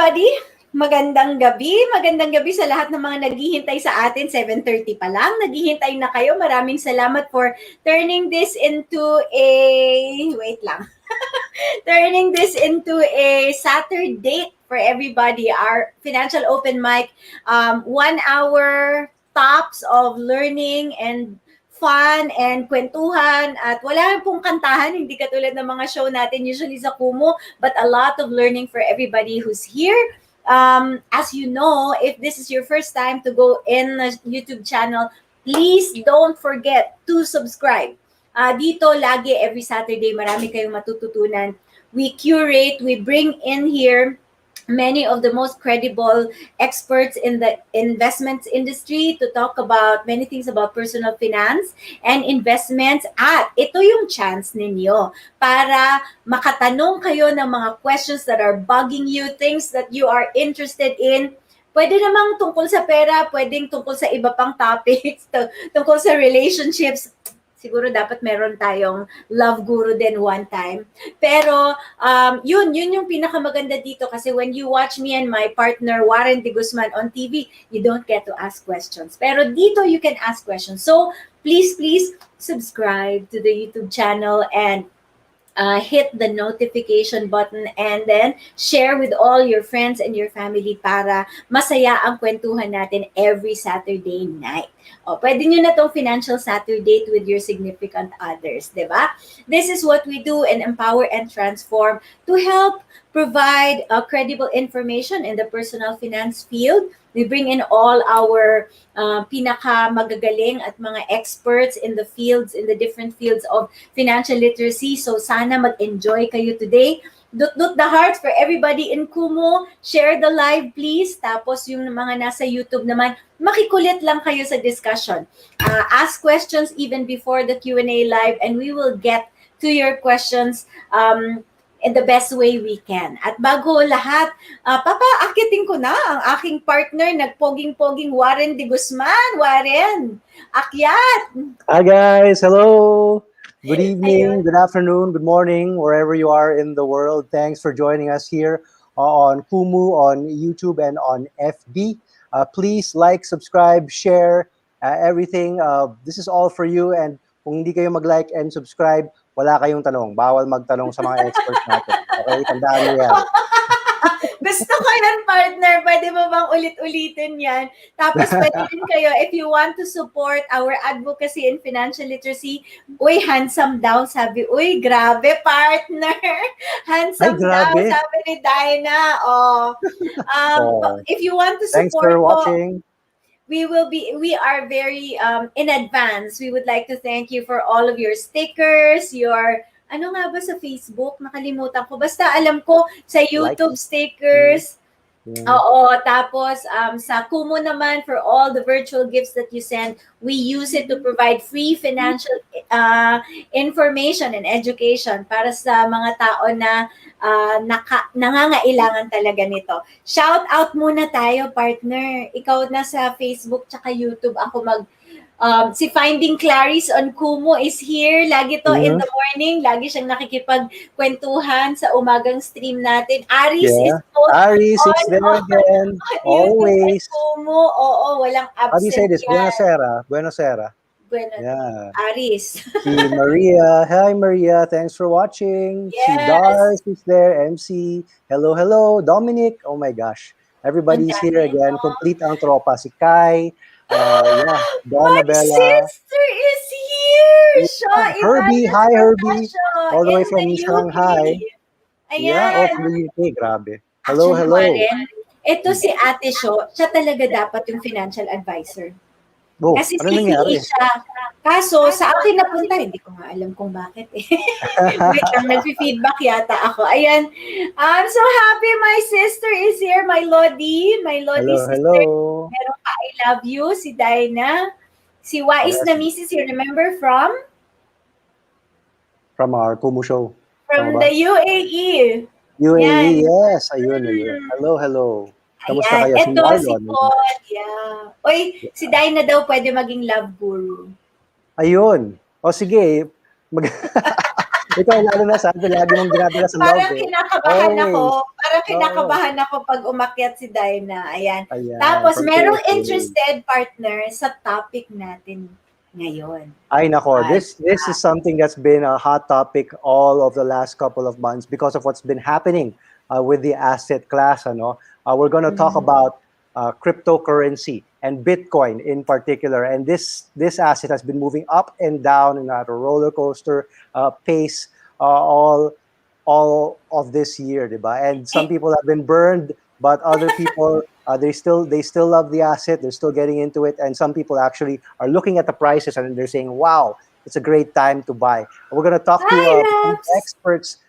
everybody! Magandang gabi sa lahat ng mga naghihintay sa atin. 7:30 pa lang, naghihintay na kayo. Maraming salamat for turning this into a, wait lang, turning this into a Saturday for everybody. Our financial open mic, 1 hour tops of learning and fun and kwentuhan at wala pong kantahan, hindi katulad ng mga show natin usually sa Kumu, but a lot of learning for everybody who's here. As you know, if this is your first time to go in the YouTube channel, please don't forget to subscribe. Dito, lagi, every Saturday, marami kayong matututunan. We curate, we bring in here many of the most credible experts in the investments industry to talk about many things about personal finance and investments. At ito yung chance ninyo para makatanong kayo ng mga questions that are bugging you, things that you are interested in. Pwede namang tungkol sa pera, pwedeng tungkol sa iba pang topics, tungkol sa relationships. Siguro dapat meron tayong love guru din one time. Pero yun yung pinakamaganda dito kasi when you watch me and my partner Warren De Guzman on TV, you don't get to ask questions. Pero dito you can ask questions. So please subscribe to the YouTube channel and hit the notification button and then share with all your friends and your family para masaya ang kwentuhan natin every Saturday night. O, pwede nyo na tong Financial Saturday with your significant others, di ba? This is what we do and empower and transform to help provide credible information in the personal finance field. We bring in all our pinaka-magagaling at mga experts in the fields, in the different fields of financial literacy. So sana mag-enjoy kayo today. Dut the hearts for everybody in Kumu. Share the live, please. Tapos yung mga nasa YouTube naman, makikulit lang kayo sa discussion. Ask questions even before the Q&A live and we will get to your questions in the best way we can. At bago lahat, papaakitin ko na ang aking partner, nagpoging-poging Warren De Guzman. Warren, akyat! Hi guys, hello! Good evening, good afternoon, good morning, wherever you are in the world. Thanks for joining us here on Kumu, on YouTube, and on FB. Please like, subscribe, share, everything. This is all for you. And kung hindi kayo mag-like and subscribe, wala kayong tanong. Bawal magtanong sa mga experts natin. Okay, tandaan niyo yan. Gusto ko yan, partner. Pwede mo bang ulit-ulitin yan? Tapos pwede din kayo, if you want to support our advocacy and financial literacy, uy, handsome down. Sabi, uy, grabe, partner. Handsome down, sabi ni Dinah. If you want to support, thanks for watching. We are very in advance. We would like to thank you for all of your stickers, your ano nga ba sa Facebook? Nakalimutan ko. Basta alam ko sa YouTube stickers. Oo, tapos sa Kumu naman for all the virtual gifts that you send, we use it to provide free financial information and education para sa mga tao na nangangailangan talaga nito. Shout out muna tayo, partner. Ikaw na sa Facebook tsaka YouTube, ako si Finding Clarice on Kumu is here. Lagi to in the morning. Lagi siyang nakikipagkwentuhan sa umagang stream natin. Aris is Aris is there again. Always. Kumu. Oo, walang absent. How do you say this? Buenasera. Buenasera. Yeah. Aris. Si Maria. Hi, Maria. Thanks for watching. Yes. Si Dars is there. MC. Hello, hello. Dominic. Oh my gosh. Everybody's here again. Complete ang tropa. Si Kai. My sister is here! Herbie, hi Herbie. All the way from Shanghai. Ayan. From the UK, grabe. Hello, hello. Ito si Ate Sho, siya talaga dapat yung financial advisor. Kasi CPA siya. Kaso, sa akin napunta, hindi ko nga alam kung bakit eh. Wait lang, nag-feedback yata ako. Ayan. I'm so happy my sister is here. My Lodi sister. Hello. Meron ka I love you, si Dinah. Si Wais na Mrs. You remember from? From our Kumu show. From the UAE. UAE, yes. Ayun. Hello, hello. Kamusta kayo? Ito si Paul. Yeah. Uy, si Dinah daw pwede maging love guru. Ayun. O sige. Ikaw lalo na sabi, lagi mong ginagawa sa love. Parang kinakabahan ako. parang Oo. kinakabahan ako pag umakyat si Dinah. Ayan. Ayan, Tapos, from merong KSA. interested partner sa topic natin ngayon. Ay nako, Ay, this is something that's been a hot topic all of the last couple of months because of what's been happening with the asset class. Ano, we're going to talk mm, about cryptocurrency and Bitcoin in particular. And this asset has been moving up and down in a roller coaster pace all of this year, diba? And some eh, people have been burned, but other people they still love the asset. They're still getting into it, and some people actually are looking at the prices and they're saying, "Wow, it's a great time to buy." And we're going to talk to hi, some Raps! experts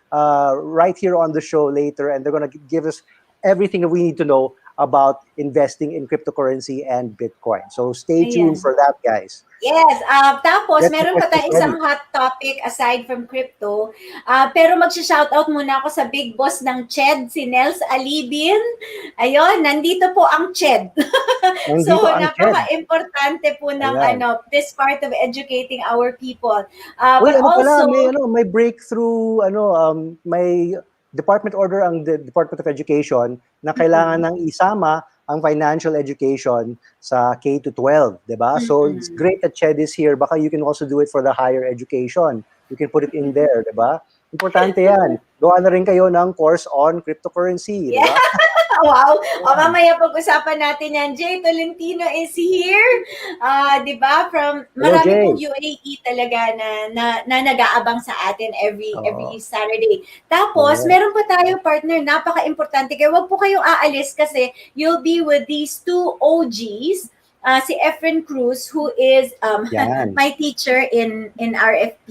right here on the show later, and they're going to give us everything that we need to know about investing in cryptocurrency and Bitcoin. So stay tuned Ayan. for that, guys. Yes, tapos Get your meron pa questions tayong ready. isang hot topic aside from crypto. Pero magsha-shoutout muna ako sa big boss ng CHED, si Nels Alibin. Ayun, nandito po ang CHED. So, Nandito ang Ched. napaka-importante po ng Ayan. this part of educating our people. Uy, But ano pala, also, may breakthrough, may department order ang Department of Education na kailangan mm, ng isama ang financial education sa K to 12, 'di ba? So it's mm. great that Ched is here. Baka you can also do it for the higher education. You can put it in there, 'di ba? Importante 'yan. Gawa na rin kayo ng course on cryptocurrency, 'di Yeah. ba? Wow. O mamaya pag-usapan natin yan. Jay Tolentino is here. 'Di ba? From Hello, marami pong Jay. UAE talaga na nag-aabang sa atin every Oo. Saturday. Tapos Correct. meron pa tayo partner, napaka-importante. Kaya wag po kayong aalis kasi you'll be with these two OGs. Si Efren Cruz, who is Yan. my teacher in RFP.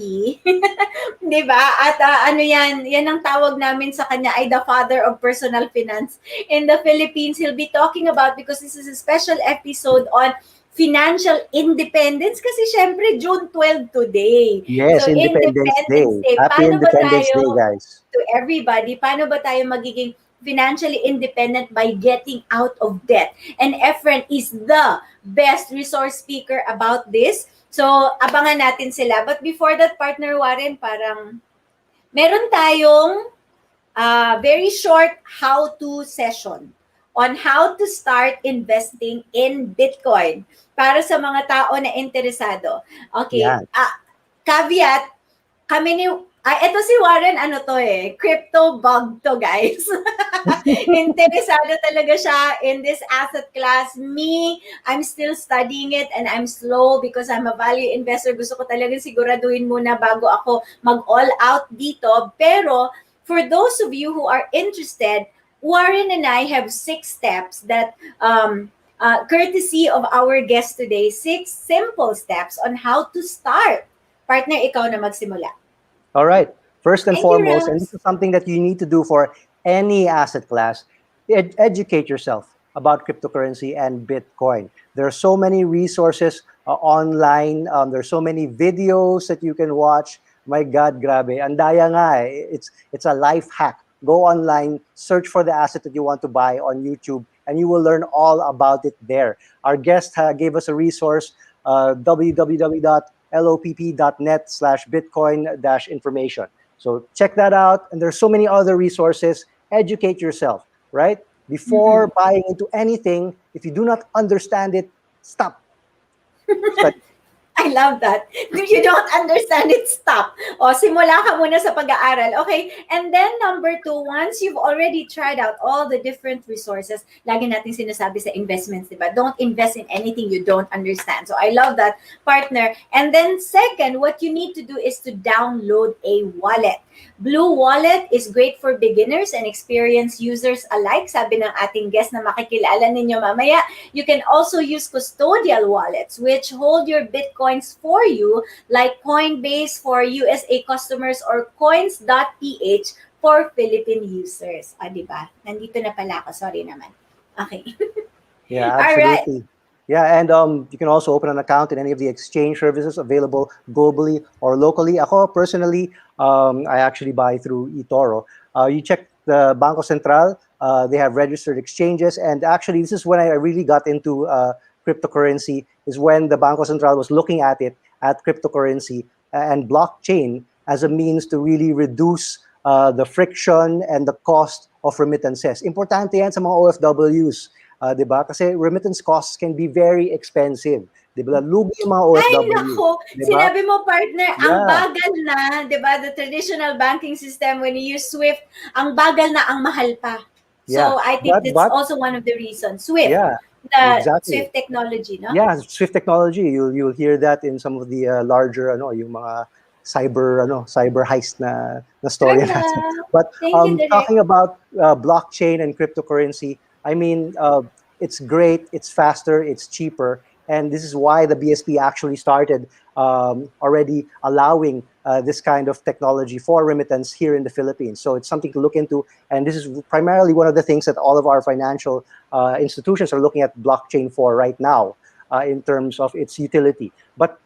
'Di ba? At yan ang tawag namin sa kanya ay the father of personal finance in the Philippines. He'll be talking about, because this is a special episode on financial independence kasi syempre June 12 today. Yes, So Independence Day. Independence Day, Happy paano ba Independence Day, tayo guys. to everybody, paano ba tayo magiging financially independent by getting out of debt? And Efren is the best resource speaker about this. So, abangan natin sila. But before that, partner Warren, parang meron tayong very short how-to session on how to start investing in Bitcoin para sa mga tao na interesado. Okay, Yan. caveat, kami ni ito si Warren, crypto bug to, guys. Interesado talaga siya in this asset class. Me, I'm still studying it and I'm slow because I'm a value investor. Gusto ko talagang siguraduhin muna bago ako mag-all out dito. Pero for those of you who are interested, Warren and I have 6 steps that courtesy of our guest today, 6 simple steps on how to start. Partner, ikaw na magsimula. All right. First and Thank you, foremost, and this Rams. is something that you need to do for any asset class, educate yourself about cryptocurrency and Bitcoin. There are so many resources online. There's so many videos that you can watch. My God, grabe. Andaya nga eh. It's a life hack. Go online, search for the asset that you want to buy on YouTube, and you will learn all about it there. Our guest gave us a resource, www.lopp.net/Bitcoin-information. So check that out. And there's so many other resources. Educate yourself, right? Before Mm-mm. buying into anything, if you do not understand it, stop. Study. I love that. If you don't understand it, stop. O, simula ka muna sa pag-aaral. Okay? And then, number 2, once you've already tried out all the different resources, lagi natin sinasabi sa investments, diba? Don't invest in anything you don't understand. So, I love that, partner. And then, second, what you need to do is to download a wallet. Blue Wallet is great for beginners and experienced users alike. Sabi ng ating guest na makikilala ninyo mamaya. You can also use custodial wallets, which hold your Bitcoins for you, like Coinbase for USA customers or coins.ph for Philippine users. Diba? Nandito na pala ako. Sorry naman. Okay. Yeah, All right. absolutely. Yeah, and you can also open an account in any of the exchange services available globally or locally. Ako personally, I actually buy through eToro. You check the Banco Central; they have registered exchanges, and actually, this is when I really got into cryptocurrency. Is when the Banco Central was looking at it at cryptocurrency and blockchain as a means to really reduce the friction and the cost of remittances. Importante yan sa mga OFWs, diba? Kasi remittance costs can be very expensive. Diba? Lugi yung mga Ay, OFW. nako. Diba? Sinabi mo, partner, ang Yeah. bagal na, di ba, the traditional banking system, when you use SWIFT, ang bagal na, ang mahal pa. So, Yeah. I think that's But also one of the reasons. SWIFT, yeah, the exactly. SWIFT technology, no? Yeah, Swift technology. You'll hear that in some of the larger yung mga cyber heist na story Ganda. natin. But Thank you, Direk. talking about blockchain and cryptocurrency, I mean, it's great, it's faster, it's cheaper, and this is why the BSP actually started already allowing this kind of technology for remittance here in the Philippines. So it's something to look into, and this is primarily one of the things that all of our financial institutions are looking at blockchain for right now. In terms of its utility, but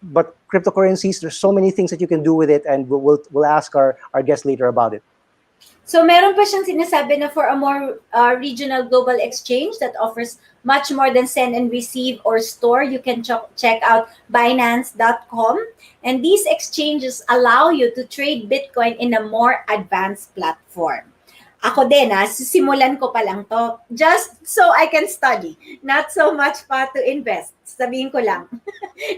cryptocurrencies, there's so many things that you can do with it, and we'll ask our guest later about it. So meron pa siyang sinasabi na for a more regional global exchange that offers much more than send and receive or store, you can check out Binance.com. And these exchanges allow you to trade Bitcoin in a more advanced platform. Ako din, sisimulan ko pa lang to just so I can study, not so much pa to invest. Sabihin ko lang.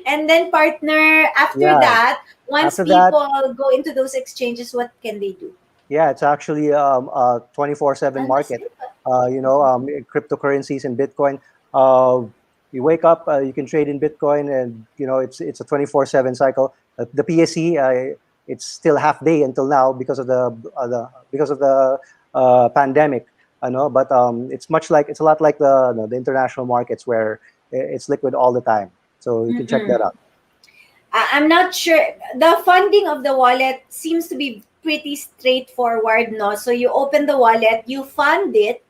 And then, partner, after that, once people go into those exchanges, what can they do? Yeah, it's actually a 24/7 market. Cryptocurrencies and Bitcoin. You wake up, you can trade in Bitcoin, and it's a 24/7 cycle. The PSE, it's still half day until now because of the pandemic. But it's a lot like the international markets where it's liquid all the time. So you can check that out. I'm not sure. The funding of the wallet seems to be pretty straightforward, no? So you open the wallet, you fund it,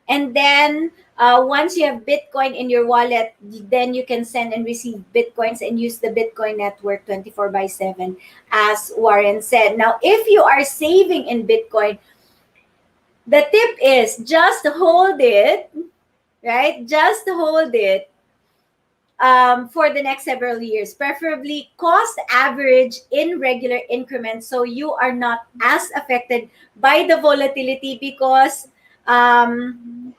and then once you have Bitcoin in your wallet, then you can send and receive Bitcoins and use the Bitcoin network 24/7, as Warren said. Now, if you are saving in Bitcoin, the tip is just hold it, right? Just hold it for the next several years, preferably cost average in regular increments, so you are not as affected by the volatility because,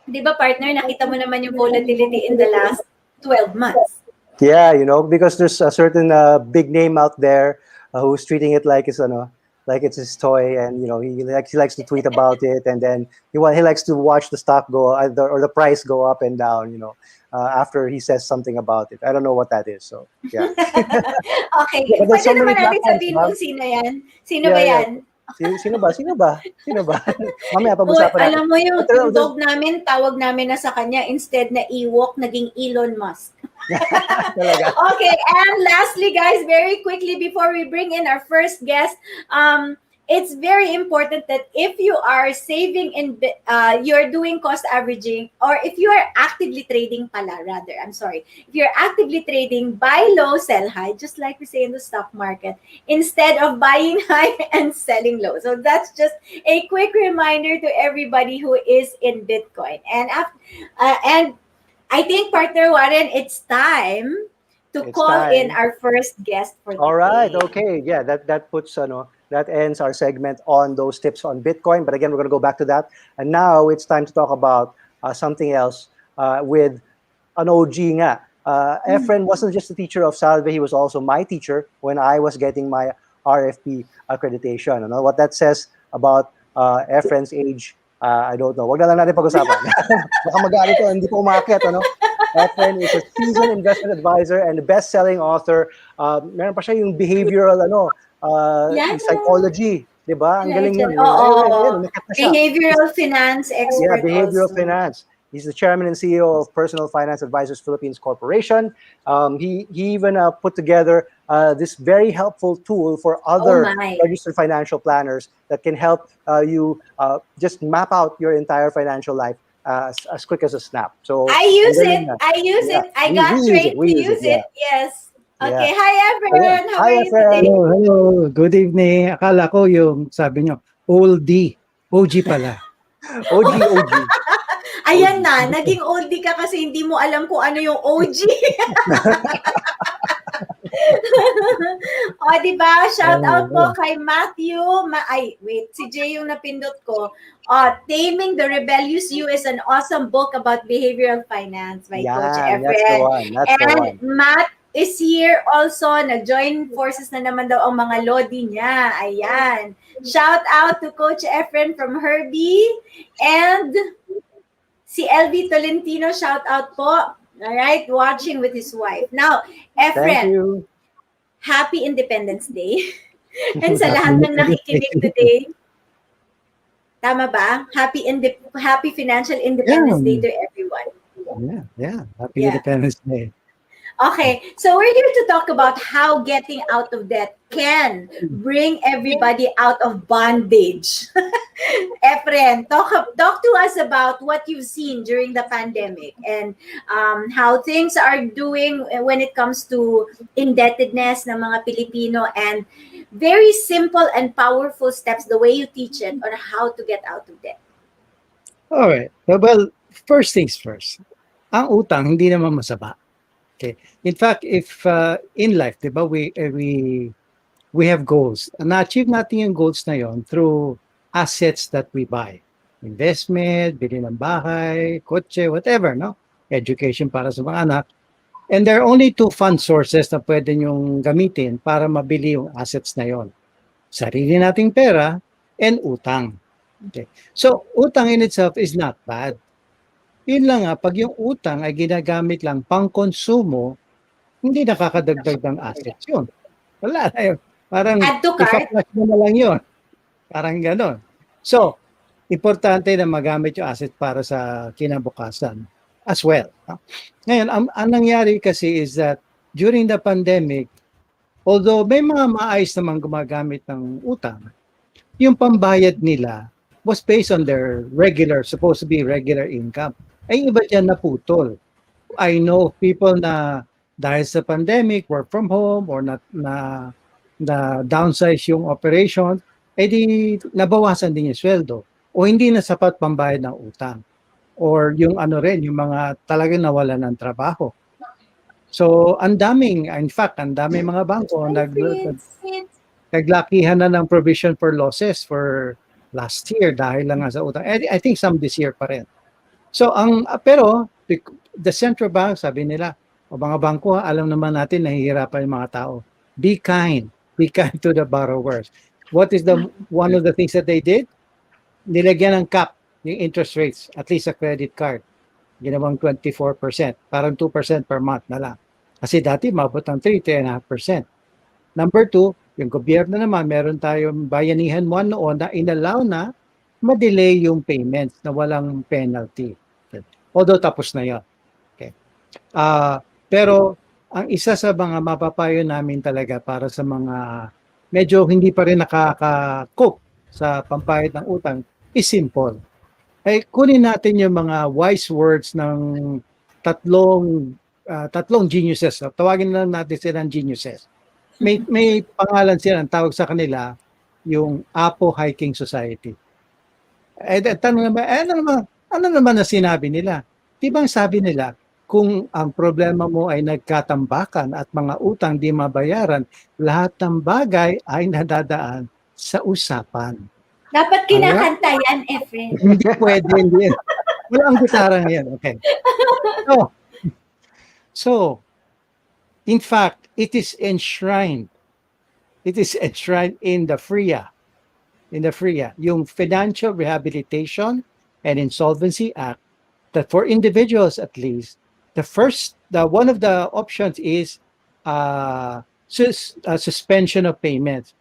di ba, partner, nakita mo naman yung volatility in the last 12 months. Yeah, because there's a certain big name out there who's treating it like it's his toy, and he likes to tweet about it, and then he likes to watch the stock go or the price go up and down, after he says something about it. I don't know what that is, so yeah. Okay, pwede naman natin sabihin kung sino yan. Sino ba yan? Sino ba? Mamaya pag-usapan natin. Alam mo yung dog namin, tawag namin na sa kanya, instead na Ewok, naging Elon Musk. Okay, and lastly, guys, very quickly before we bring in our first guest, it's very important that if you are saving in, you're doing cost averaging, or if you are actively trading if you're actively trading, buy low, sell high, just like we say in the stock market, instead of buying high and selling low. So that's just a quick reminder to everybody who is in Bitcoin. And I think, partner Warren, it's time to call in our first guest for today. All right, okay. Yeah, that puts that ends our segment on those tips on Bitcoin. But again, we're going to go back to that. And now it's time to talk about something else with an OG nga. Efren wasn't just a teacher of Salve, he was also my teacher when I was getting my RFP accreditation. What that says about Efren's age, I don't know. Wag na lang natin pag-usapan. Baka magalit ko, hindi po umakyat. Efren is a seasoned investment advisor and best-selling author. Meron pa siya yung behavioral psychology, di ba? Ang galing yun. Behavioral finance expert. Yeah, behavioral finance. He's the chairman and CEO of Personal Finance Advisors Philippines Corporation. He even put together this very helpful tool for other registered financial planners that can help you just map out your entire financial life as quick as a snap. So I use it. I got trained to use it. Yes. Okay, hi Efren. How are you today? Hello. Good evening. Akala ko yung sabi nyo, oldie. OG pala. OG. Ayan na, naging oldie ka kasi hindi mo alam kung ano yung OG. O, di ba? Shout out po Oh, kay Matthew. Ay, wait. Si Jay yung napindot ko. Taming the Rebellious You is an awesome book about behavioral finance by Coach Yan, that's the Efren. one. That's the And one. Matt is here also. Nag-join forces na naman daw ang mga lodi niya. Ayan. Shout out to Coach Efren from Herbie. And si LV Tolentino, shout out po. Alright, watching with his wife. Now, Thank Efren, you. Happy Independence Day. And sa lahat ng nakikinig today, tama ba? Happy Financial Independence Day to everyone. Happy Yeah. Independence Day. Okay, so we're here to talk about how getting out of debt can bring everybody out of bondage. Efren, talk to us about what you've seen during the pandemic and how things are doing when it comes to indebtedness ng mga Pilipino, and very simple and powerful steps, the way you teach it, on how to get out of debt. All right. Well, first things first. Ang utang hindi naman masama. Okay. In fact, if in life, 'di ba, we have goals. Na-achieve natin yung goals na yon through assets that we buy. Investment, bili ng bahay, kotse, whatever, no? Education para sa mga anak. And there are only two fund sources na pwede nyong gamitin para mabili yung assets na yon. Sarili nating pera and utang. Okay. So, utang in itself is not bad. Yun lang pag yung utang ay ginagamit lang pang konsumo, hindi nakakadagdag ng assets yun. Wala na yun. Parang Add to cart. ipa-flash mo na lang yun. Parang gano'n. So, importante na magamit yung asset para sa kinabukasan as well. Ngayon, ang nangyari kasi is that during the pandemic, although may mga maayos naman gumagamit ng utang, yung pambayad nila was based on their supposed to be regular income. Ay iba dyan naputol. I know people na dahil sa pandemic, work from home, or na downsize yung operation, di nabawasan din yung sweldo. O hindi na sapat pambayad ng utang. Or yung yung mga talagang nawalan ng trabaho. So, in fact, ang daming mga bangko naglakihan na ng provision for losses for last year dahil lang sa utang. I think some this year pa rin. So, pero the central bank, sabi nila, o mga bangko, alam naman natin nahihirapan yung mga tao. Be kind to the borrowers. What is one of the things that they did? Nilagyan ng cap yung interest rates, at least sa credit card. Ginawang 24%, parang 2% per month na lang. Kasi dati mabot ng 3.5%. Number two, yung gobyerno naman, meron tayong bayanihan one noon na inallow na ma-delay yung payments na walang penalty. Although tapos na yun. Okay. Pero ang isa sa mga mapapayo namin talaga para sa mga medyo hindi pa rin nakaka-cope sa pambayad ng utang is simple. Ay kunin natin yung mga wise words ng tatlong geniuses. Tawagin na natin silang geniuses. May pangalan sila, ang tawag sa kanila yung Apo Hiking Society. Tanong naman, ano naman na sinabi nila? Di bang sabi nila, kung ang problema mo ay nagkatambakan at mga utang di mabayaran, lahat ng bagay ay nadadaan sa usapan. Dapat kinakanta yan, Efren. Hindi pwede, hindi. Wala ang gitara ngayon. Okay. So, in fact, it is enshrined in the FRIA. Yung Financial Rehabilitation and Insolvency Act, that for individuals at least, one of the options is suspension of payments.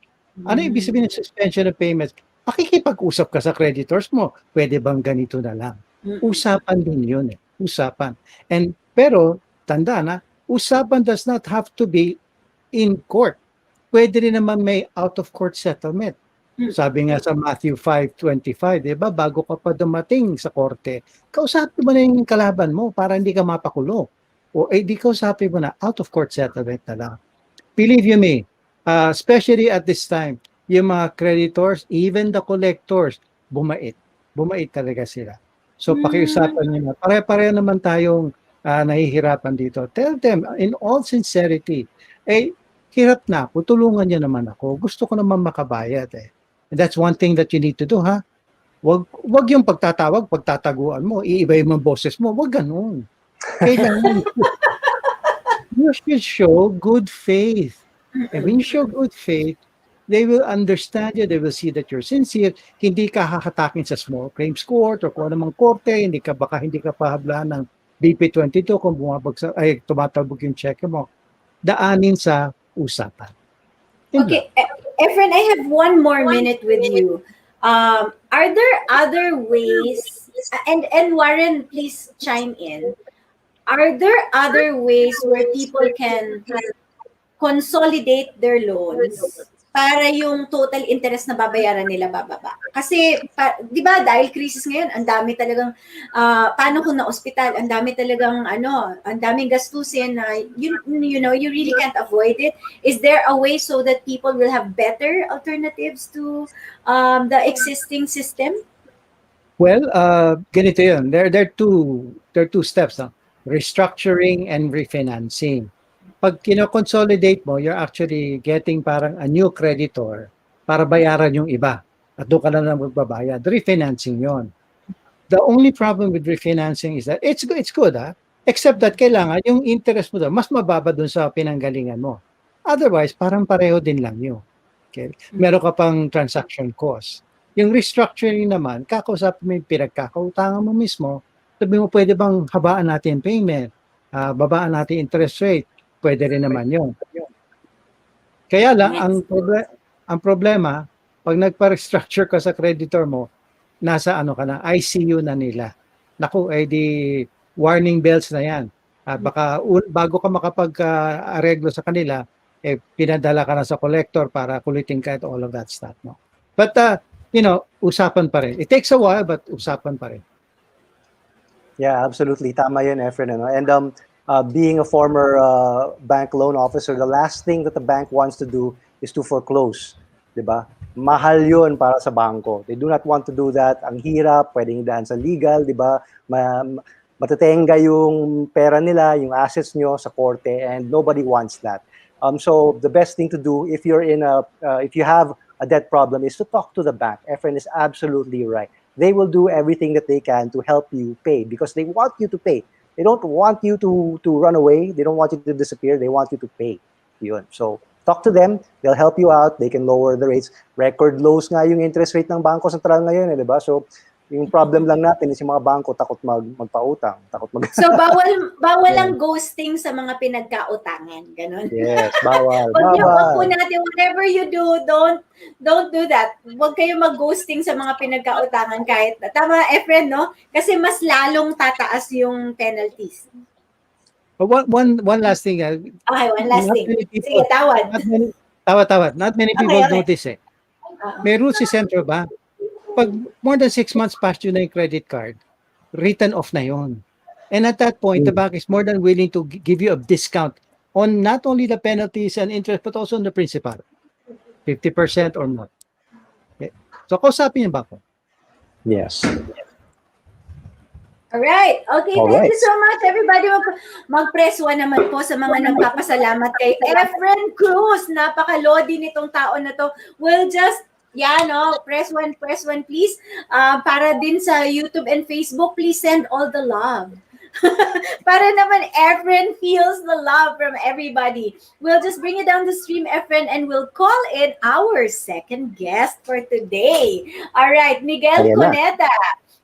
Ano ibig sabihin ng suspension of payments? Makikipag-usap ka sa creditors mo. Pwede bang ganito na lang? Usapan din yun Usapan. Pero, tanda na, usapan does not have to be in court. Pwede rin naman may out-of-court settlement. Sabi nga sa Matthew 5:25, di ba, bago ka pa dumating sa korte, kausapin mo na yung kalaban mo para hindi ka mapakulong. O di kausapin mo na, out-of-court settlement na lang. Believe you me, especially at this time, yung mga creditors, even the collectors, bumait. Bumait talaga sila. So pakiusapan nyo na. Pare-pareho naman tayong nahihirapan dito. Tell them, in all sincerity, hirap na ako, tulungan niyo naman ako. Gusto ko naman makabayad eh. And that's one thing that you need to do, ha? Wag yung pagtataguan mo, iiba yung boses mo. Wag ganun. Kailangan you should show good faith. And when you show good faith, they will understand you, they will see that you're sincere. Hindi ka hahatakin sa small claims court o kung anumang korte, hindi ka pahablaan ng BP22 kung tumatabog yung check mo. Daanin sa usapan. Okay, Efren, I have one more minute with you. Are there other ways, and Warren, please chime in. Are there other ways where people can consolidate their loans para yung total interest na babayaran nila bababa? Kasi, di ba, dahil crisis ngayon, ang dami talagang, paano kung na-ospital, ang dami talagang, ang daming gastusin na, you really can't avoid it. Is there a way so that people will have better alternatives to the existing system? Well, ganito yun. There are two steps. No? Restructuring and refinancing. Pag kino-consolidate mo, you're actually getting parang a new creditor para bayaran yung iba. At doon ka na lang magbabayad. Refinancing yon. The only problem with refinancing is that it's good, ha? Except that kailangan yung interest mo doon, mas mababa doon sa pinanggalingan mo. Otherwise, parang pareho din lang yun. Okay? Meron ka pang transaction cost. Yung restructuring naman, kakausapin mo yung pinagkakautangan mo mismo, sabi mo, pwede bang habaan natin payment? Babaan natin interest rate? Pwede rin naman yun. Kaya lang, ang problema, pag nagpa-restructure ka sa creditor mo, nasa ka na, ICU na nila. Naku, di warning bells na yan. Baka bago ka makapag-areglo sa kanila, pinadala ka na sa collector para kulitin ka at all of that stuff. No? But, usapan pa rin. It takes a while, but usapan pa rin. Yeah, absolutely. Tama yun, Efren. And being a former bank loan officer, the last thing that the bank wants to do is to foreclose. Diba? Mahal yun para sa bangko. They do not want to do that. Ang hirap, pwedeng daan sa legal, diba? Matatenga yung pera nila, yung assets nyo sa korte, and nobody wants that. So the best thing to do if you have a debt problem is to talk to the bank. Efren is absolutely right. They will do everything that they can to help you pay because they want you to pay. They don't want you to run away. They don't want you to disappear. They want you to pay. Yun. So talk to them. They'll help you out. They can lower the rates. Record lows nga yung interest rate ng Bangko Sentral ngayon, di ba? So yung problem lang natin is yung mga bangko takot magpautang, takot So bawal ang ghosting sa mga pinagkautangan, ganun. Yes, bawal. Wag po natin, whatever you do, don't do that. Wag kayo mag-ghosting sa mga pinagkautangan kahit tama, Efren, no? Kasi mas lalong tataas yung penalties. One last thing. Okay, one last thing. Sige, tawad. Tawad. Not many people notice eh. May rules si Central Bank. Pag more than 6 months past yun na yung credit card, written off na yun. And at that point, the bank is more than willing to give you a discount on not only the penalties and interest, but also on the principal. 50% or more. Okay. So, kausapin yung banko. Yes. Alright. Okay, thank you so much, everybody. Mag-press 1 naman po sa mga nagpapasalamat kay Efren Cruz. Napaka-lodi nitong tao na to. We'll just press 1, please. Para din sa YouTube and Facebook, please send all the love. Para naman Efren feels the love from everybody. We'll just bring it down the stream, Efren, and we'll call in our second guest for today. All right, Miguel Cuneta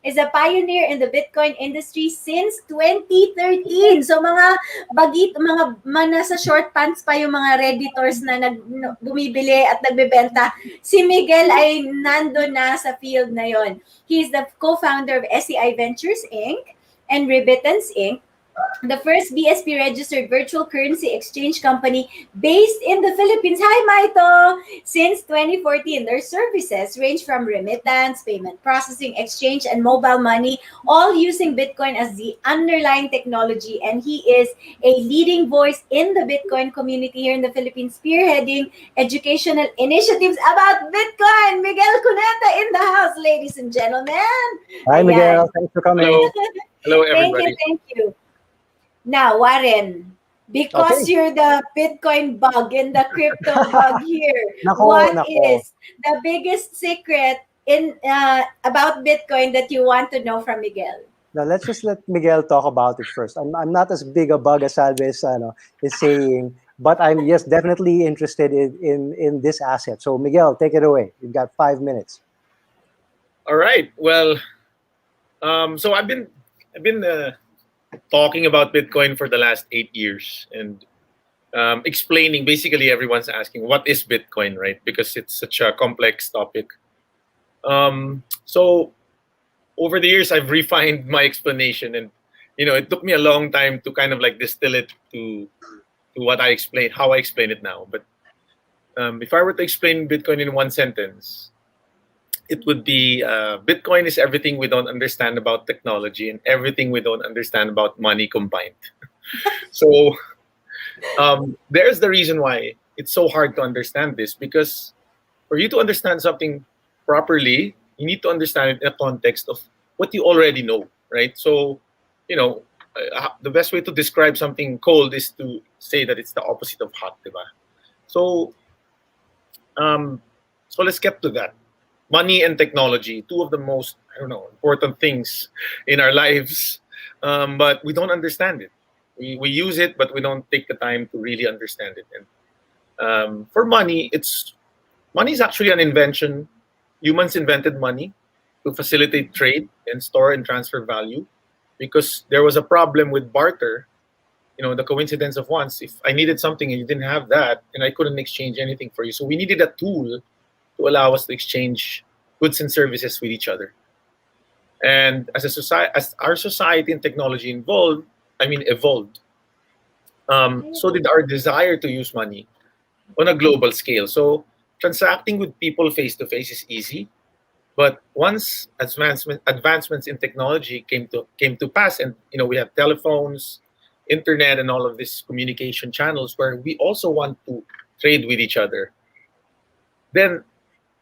is a pioneer in the Bitcoin industry since 2013. So mga nasa short pants pa yung mga redditors na bumibili at nagbebenta. Si Miguel ay nando na sa field na yon. He is the co-founder of SEI Ventures Inc. and Remittance Inc., the first BSP-registered virtual currency exchange company based in the Philippines. Hi, Maito! Since 2014, their services range from remittance, payment processing, exchange, and mobile money, all using Bitcoin as the underlying technology. And he is a leading voice in the Bitcoin community here in the Philippines, spearheading educational initiatives about Bitcoin. Miguel Cuneta in the house, ladies and gentlemen. Hi, Miguel. Thanks for coming. Hello, everybody. Thank you. Now, Warren, Because Okay. you're the Bitcoin bug and the crypto bug here. Nako, What nako. is the biggest secret in about Bitcoin that you want to know from Miguel? Now let's just let Miguel talk about it first. I'm not as big a bug as Salve is saying, but I'm, yes, definitely interested in this asset. So Miguel, take it away. You've got 5 minutes. All right. Well, so I've been talking about Bitcoin for the last 8 years, and explaining. Basically, everyone's asking, what is Bitcoin, right? Because it's such a complex topic. So over the years, I've refined my explanation, and it took me a long time to kind of like distill it to what I explain, how I explain it now. But if I were to explain Bitcoin in one sentence, it would be Bitcoin is everything we don't understand about technology and everything we don't understand about money combined. So there's the reason why it's so hard to understand this, because for you to understand something properly, you need to understand it in a context of what you already know, right? So, the best way to describe something cold is to say that it's the opposite of hot, diba? So, um, so let's get to that. Money and technology, two of the most, I don't know, important things in our lives, but we don't understand it. We use it, but we don't take the time to really understand it. And for money, money is actually an invention. Humans invented money to facilitate trade and store and transfer value, because there was a problem with barter. The coincidence of once, if I needed something and you didn't have that, and I couldn't exchange anything for you. So we needed a tool to allow us to exchange goods and services with each other. And as a society, as our society and technology evolved, so did our desire to use money on a global scale. So transacting with people face to face is easy, but once advancements in technology came to pass, and we have telephones, internet, and all of these communication channels where we also want to trade with each other, then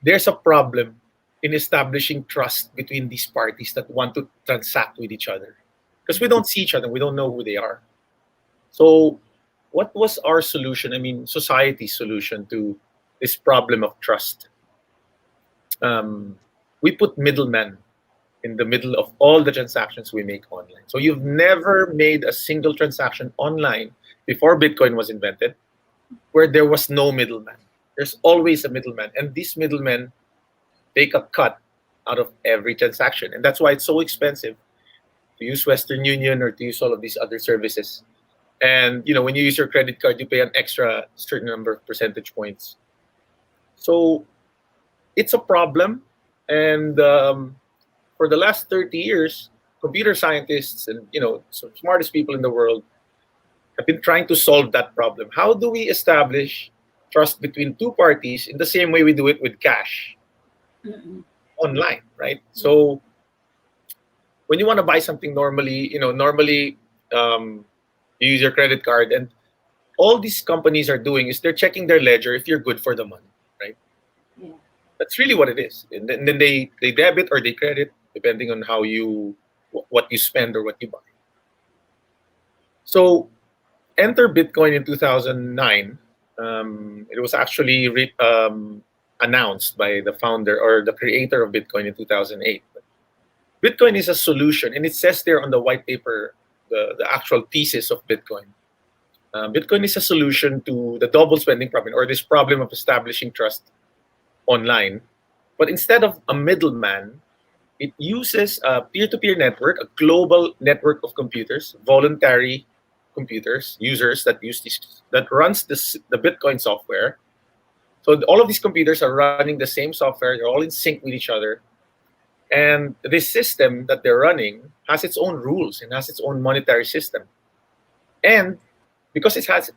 there's a problem in establishing trust between these parties that want to transact with each other, because we don't see each other, we don't know who they are. So what was our solution? Society's solution to this problem of trust. We put middlemen in the middle of all the transactions we make online. So you've never made a single transaction online before Bitcoin was invented where there was no middleman. There's always a middleman, and these middlemen take a cut out of every transaction, and that's why it's so expensive to use Western Union or to use all of these other services. And when you use your credit card, you pay an extra certain number of percentage points. So it's a problem, and for the last 30 years, computer scientists and some smartest people in the world have been trying to solve that problem. How do we establish trust between two parties in the same way we do it with cash online, right? So when you want to buy something normally, you use your credit card, and all these companies are doing is they're checking their ledger if you're good for the money, right? Yeah. That's really what it is. And then they debit or they credit depending on what you spend or what you buy. So enter Bitcoin in 2009. It was actually announced by the founder or the creator of Bitcoin in 2008. Bitcoin is a solution, and it says there on the white paper, the actual thesis of Bitcoin. Bitcoin is a solution to the double spending problem, or this problem of establishing trust online. But instead of a middleman, it uses a peer-to-peer network, a global network of computers, voluntary computers, users that runs the Bitcoin software. So all of these computers are running the same software. They're all in sync with each other. And this system that they're running has its own rules and has its own monetary system. And because it has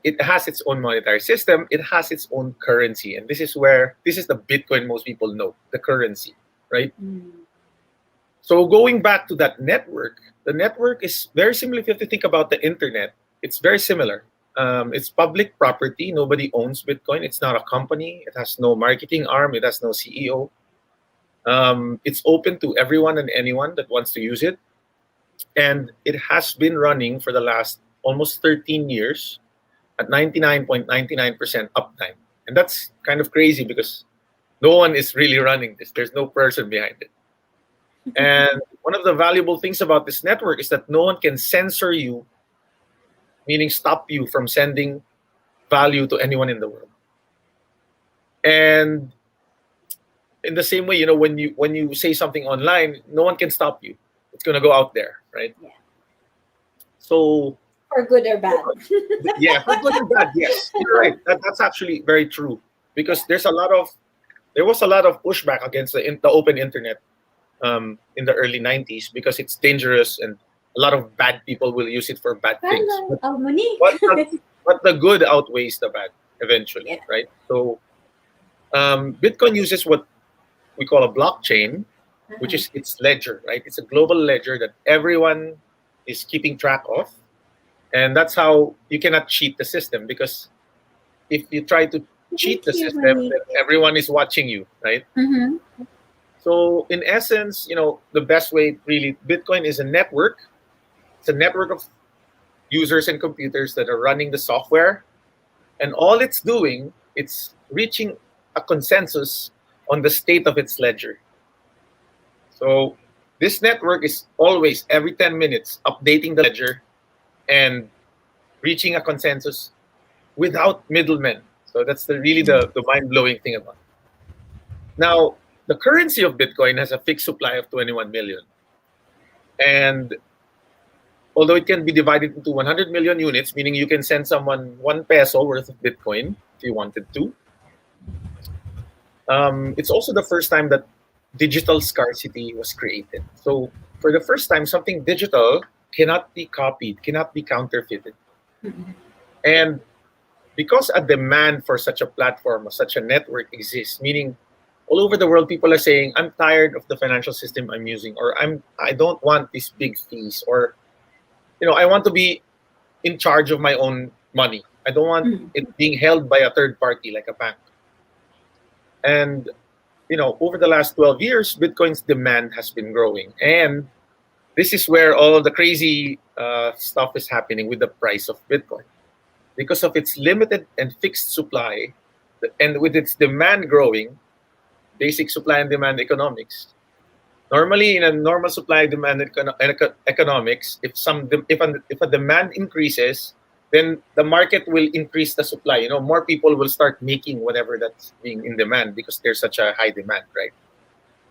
its own monetary system, it has its own currency. And this is the Bitcoin most people know, the currency, right? So going back to that network, the network is very similar. If you have to think about the internet, it's very similar. It's public property. Nobody owns Bitcoin. It's not a company. It has no marketing arm. It has no CEO. It's open to everyone and anyone that wants to use it. And it has been running for the last almost 13 years at 99.99% uptime. And that's kind of crazy because no one is really running this. There's no person behind it. And one of the valuable things about this network is that no one can censor you, meaning stop you from sending value to anyone in the world. And in the same way, you know, when you say something online, no one can stop you. It's going to go out there, right? Yeah. So For good or bad. yeah, for good and bad, yes, you're right. That's actually very true because there was a lot of pushback against the open internet in the early 90s because it's dangerous and a lot of bad people will use it for bad things. Oh, Monique. But the good outweighs the bad eventually, Yeah. right? So Bitcoin uses what we call a blockchain, which is its ledger, right? It's a global ledger that everyone is keeping track of. And that's how you cannot cheat the system, because if you try to cheat the system, then everyone is watching you, right? Mm-hmm. So in essence, you know, the best way really, Bitcoin is a network. It's a network of users and computers that are running the software. And all it's doing, it's reaching a consensus on the state of its ledger. So this network is always, every 10 minutes, updating the ledger and reaching a consensus without middlemen. So that's really the mind-blowing thing about it. Now, the currency of Bitcoin has a fixed supply of 21 million. And although it can be divided into 100 million units, meaning you can send someone 1 peso worth of Bitcoin if you wanted to, it's also the first time that digital scarcity was created. So for the first time, something digital cannot be copied, cannot be counterfeited. And because a demand for such a platform or such a network exists, meaning all over the world, people are saying, I'm tired of the financial system I'm using, or I don't want these big fees, or, you know, I want to be in charge of my own money. I don't want it being held by a third party like a bank. And, you know, over the last 12 years, Bitcoin's demand has been growing. And this is where all of the crazy stuff is happening with the price of Bitcoin. Because of its limited and fixed supply, and with its demand growing, basic supply and demand economics. Normally, in a normal supply demand economics, if a demand increases, then the market will increase the supply. You know, more people will start making whatever that's being in demand because there's such a high demand, right?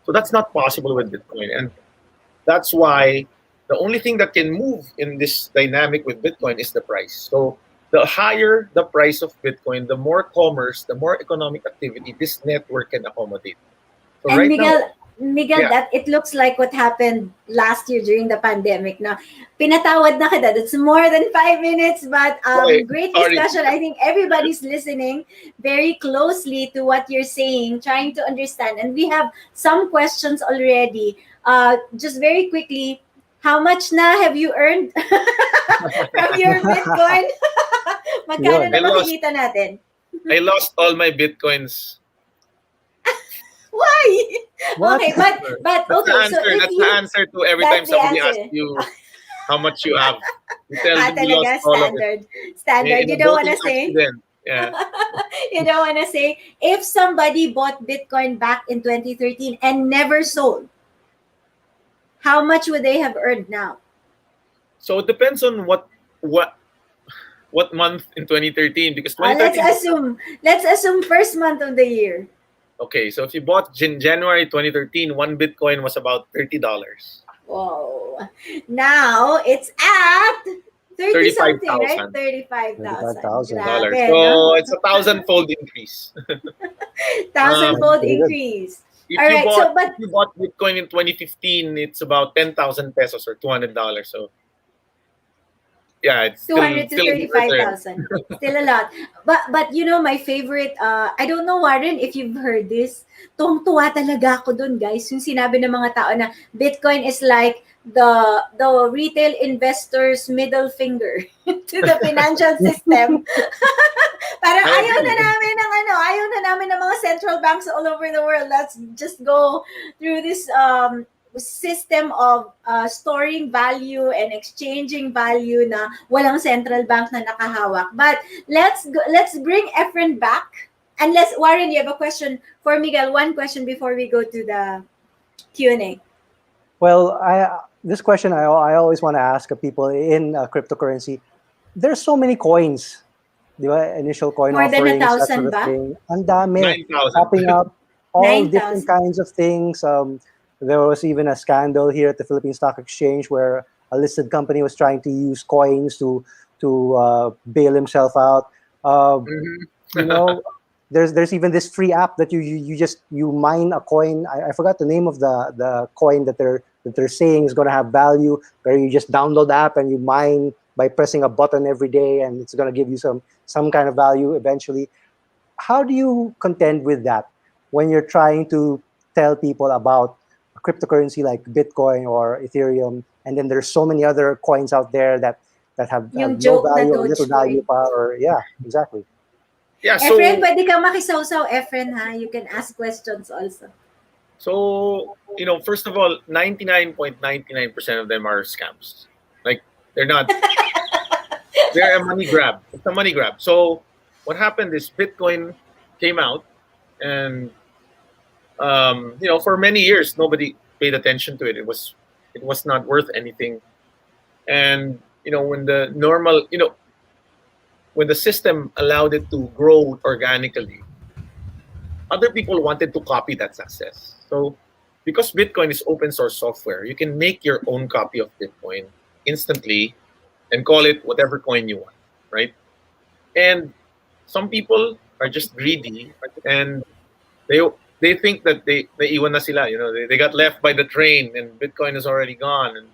So that's not possible with Bitcoin, and that's why the only thing that can move in this dynamic with Bitcoin is the price. So the higher the price of Bitcoin, the more commerce, the more economic activity this network can accommodate. So And right Miguel, yeah. that it looks like what happened last year during the pandemic. Now, pinatawad na kita. That's more than 5 minutes, but great Sorry. discussion. I think everybody's listening very closely to what you're saying, trying to understand. And we have some questions already. Just very quickly, how much na have you earned from your Bitcoin? Magkano na makikita natin? I lost all my Bitcoins. Why? What? Okay, but That's okay, the answer. so if That's you the answer to every time that's the somebody answer. asks you how much you have. You tell them you talaga lost all of it. standard. In You a don't want to boating say accident. Yeah. you don't want to say if somebody bought Bitcoin back in 2013 and never sold, how much would they have earned now? So it depends on what month in 2013, because Let's 2013. assume first month of the year. Okay, so if you bought in January 2013, 1 Bitcoin was about $30. Whoa. Now it's at 30 something, right? 35,000. $35,000. $35,000. Grabe, So no? it's a 1,000-fold increase. Thousand-fold Pretty good. increase. If All right, if you bought Bitcoin in 2015, it's about 10,000 pesos or $200. So yeah, it's 200 to still a good return. 35,000. Still a lot. But you know, my favorite, I don't know, Warren, if you've heard this, tuwang-tuwa talaga ako dun, guys. Yung sinabi ng mga tao na Bitcoin is like the retail investors' middle finger to the financial system. Parang I ayaw agree. na namin ng mga central banks all over the world. Let's just go through this system of storing value and exchanging value na walang central bank na nakahawak. But let's bring Efren back. Unless, Warren, you have a question for Miguel. One question before we go to the Q&A. Well, this question I always want to ask of people in cryptocurrency. There's so many coins, diba? Initial coin More than offerings, that 1,000 sort of ba? thing. Ang dami, 9,000. popping up, all different 9,000. kinds of things. There was even a scandal here at the Philippine Stock Exchange where a listed company was trying to use coins to bail himself out. You know, there's even this free app that you just mine a coin. I forgot the name of the coin that they're saying is going to have value, where you just download the app and you mine by pressing a button every day, and it's going to give you some kind of value eventually. How do you contend with that when you're trying to tell people about a cryptocurrency like Bitcoin or Ethereum, and then there's so many other coins out there that have Yung no joke na value or little value Dogecoin. or yeah, exactly. Yeah, so Efren, pwede kang makisawsaw, Efren, ha? You can ask questions also. first of all, 99.99% of them are scams. Like, they're not. They're a money grab. It's a money grab. So what happened is Bitcoin came out, and for many years nobody paid attention to it. It was not worth anything. And when the system allowed it to grow organically, other people wanted to copy that success. So because Bitcoin is open source software, you can make your own copy of Bitcoin instantly and call it whatever coin you want, right? And some people are just greedy, and they think that they iwan na sila, they got left by the train and Bitcoin is already gone, and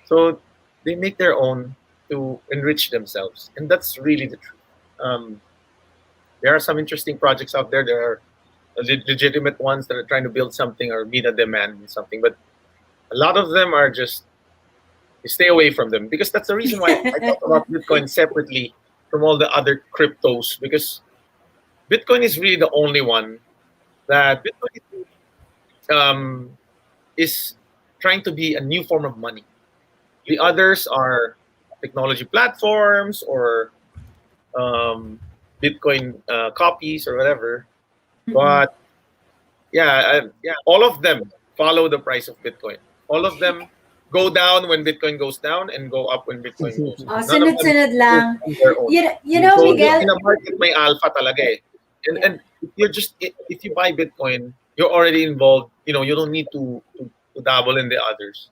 so they make their own to enrich themselves, and that's really the truth. There are some interesting projects out there. There are legitimate ones that are trying to build something or meet a demand in something, but a lot of them are just, you stay away from them, because that's the reason why I talk about Bitcoin separately from all the other cryptos, because Bitcoin is really the only one that is trying to be a new form of money. The others are technology platforms or Bitcoin copies or whatever. But all of them follow the price of Bitcoin. All of them go down when Bitcoin goes down and go up when Bitcoin goes up. Oh, sunod-sunod lang. Their own. You know, So Miguel, in a market may alpha talaga eh. And if you buy Bitcoin, you're already involved. You don't need to dabble in the others.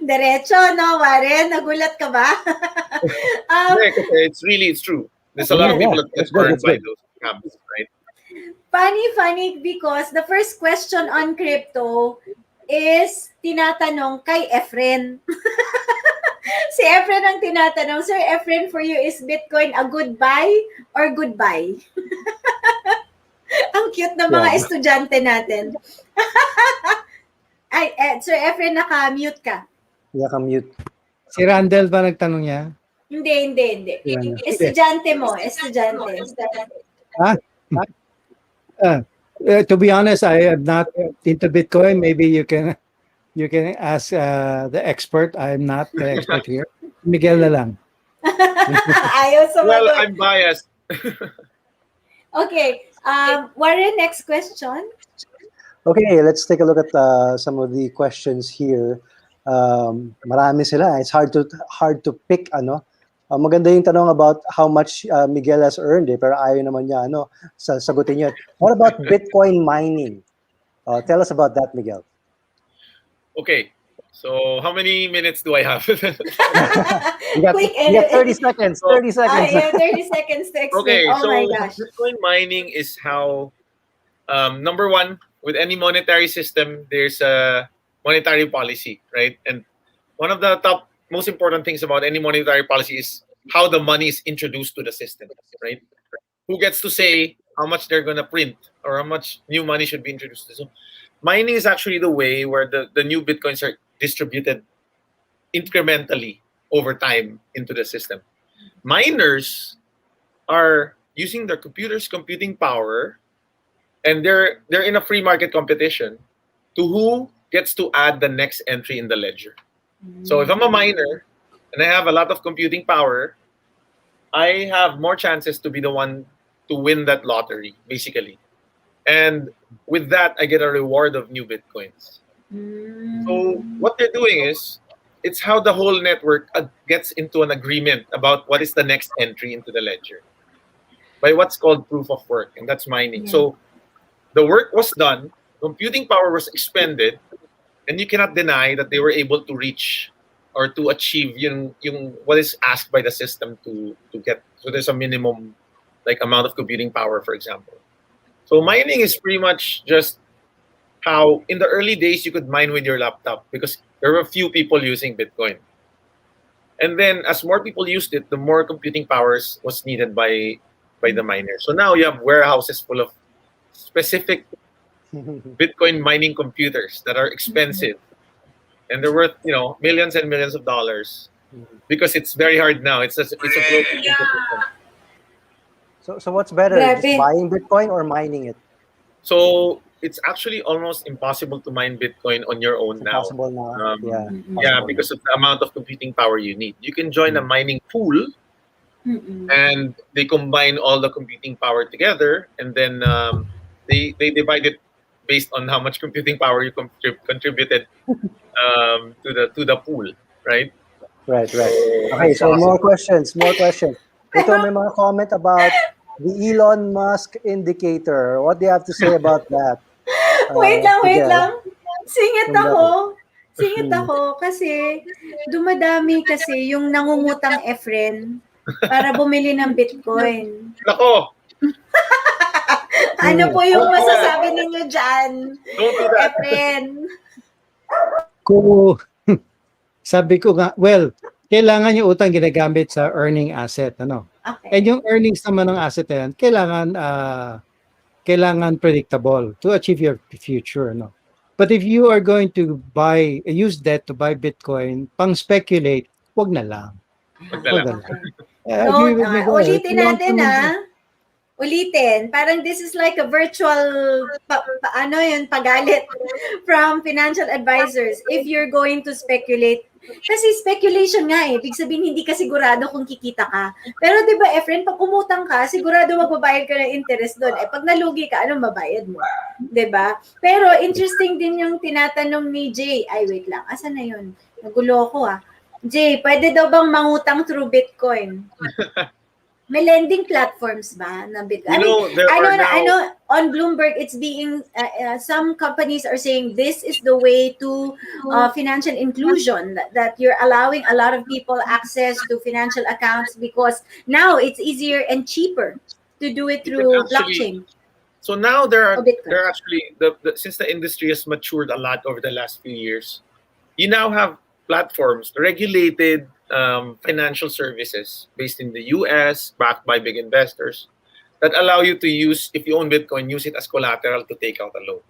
Diretso, no, Warren? Nagulat ka ba? It's true. There's a lot of people that get burned by those scams, right? Funny, because the first question on crypto is tinatanong kay Efren. Si Efren ang tinatanong, Sir Efren, for you, is Bitcoin a good buy or goodbye? Ang cute ng mga estudyante natin. Ay, Sir Efren, naka-mute ka. Naka-mute. Si Randall ba nagtanong niya? Hindi. Estudyante mo, estudyante. To be honest, I am not into Bitcoin. Maybe you can ask the expert. I'm not the expert here. Miguel na lang. Ayaw sumagot. Well, I'm biased. Okay. Warren, next question. Okay, let's take a look at some of the questions here. Marami sila. It's hard to pick maganda yung tanong about how much Miguel has earned pero ayaw naman niya sagutin niya. What about Bitcoin mining? Tell us about that, Miguel. Okay. So how many minutes do I have? you got 30 seconds. 30 seconds. 30 seconds to explain. Okay, my gosh. Bitcoin mining is how, number one, with any monetary system, there's a monetary policy, right? And one of the top most important things about any monetary policy is how the money is introduced to the system, right? Who gets to say how much they're going to print or how much new money should be introduced? So mining is actually the way where the new Bitcoins are distributed incrementally over time into the system. Miners are using their computers' computing power, and they're in a free market competition to who gets to add the next entry in the ledger. So if I'm a miner and I have a lot of computing power, I have more chances to be the one to win that lottery, basically. And with that, I get a reward of new Bitcoins. So what they're doing is, it's how the whole network gets into an agreement about what is the next entry into the ledger by what's called proof of work, and that's mining. Yeah. So the work was done, computing power was expended, and you cannot deny that they were able to reach or to achieve yung what is asked by the system to get. So there's a minimum like amount of computing power, for example. So mining is pretty much just how in the early days you could mine with your laptop because there were few people using Bitcoin. And then as more people used it, the more computing powers was needed by the miners. So now you have warehouses full of specific Bitcoin mining computers that are expensive. And they're worth, millions and millions of dollars because it's very hard now. It's a broken ecosystem. So what's better, just buying Bitcoin or mining it? So it's actually almost impossible to mine Bitcoin on your own now. Possible now. Yeah, because of the amount of computing power you need. You can join a mining pool, and they combine all the computing power together, and then they divide it based on how much computing power you contributed to the pool, right? Right. Okay, so more questions. Ito, may mga comment about the Elon Musk indicator. What do you have to say about that? Wait lang. Singit ako kasi dumadami kasi yung nangungutang Efren para bumili ng Bitcoin. Nako! Ano po yung masasabi ninyo dyan, Don't do that. Efren? Sabi ko nga, kailangan yung utang ginagamit sa earning asset, ano? Okay. And yung earnings naman ng asset na yan, kailangan predictable to achieve your future, no? But if you are going to use debt to buy Bitcoin, pang speculate, wag na lang. Ulitin natin Ulitin. Parang this is like a virtual pagalit from financial advisors if you're going to speculate. Kasi speculation nga ibig sabihin hindi ka sigurado kung kikita ka. Pero 'di ba, Efren, pag umutang ka, sigurado magbabayad ka ng interest doon. Pag nalugi ka, anong babayad mo? 'Di ba? Pero interesting din yung tinatanong ni Jay. Ay, wait lang. Asan na 'yun? Nagulo ko Jay, pwede daw bang mangutang through Bitcoin? May lending platforms ba na Bitcoin? I know on Bloomberg it's being some companies are saying this is the way to financial inclusion, that you're allowing a lot of people access to financial accounts because now it's easier and cheaper to do it through blockchain. So now there are actually since the industry has matured a lot over the last few years, you now have platforms, regulated financial services based in the US, backed by big investors, that allow you to use, if you own Bitcoin, use it as collateral to take out a loan.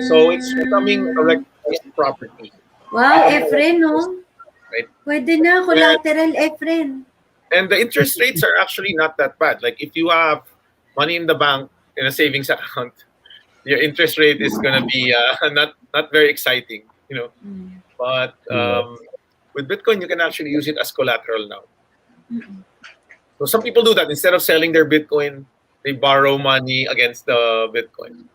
So it's becoming a recognized property. Wow, Efren, no? Right? Pwede na, collateral, Efren. And the interest rates are actually not that bad. Like if you have money in the bank in a savings account, your interest rate is going to be not very exciting, But with Bitcoin, you can actually use it as collateral now. So some people do that. Instead of selling their Bitcoin, they borrow money against the Bitcoin.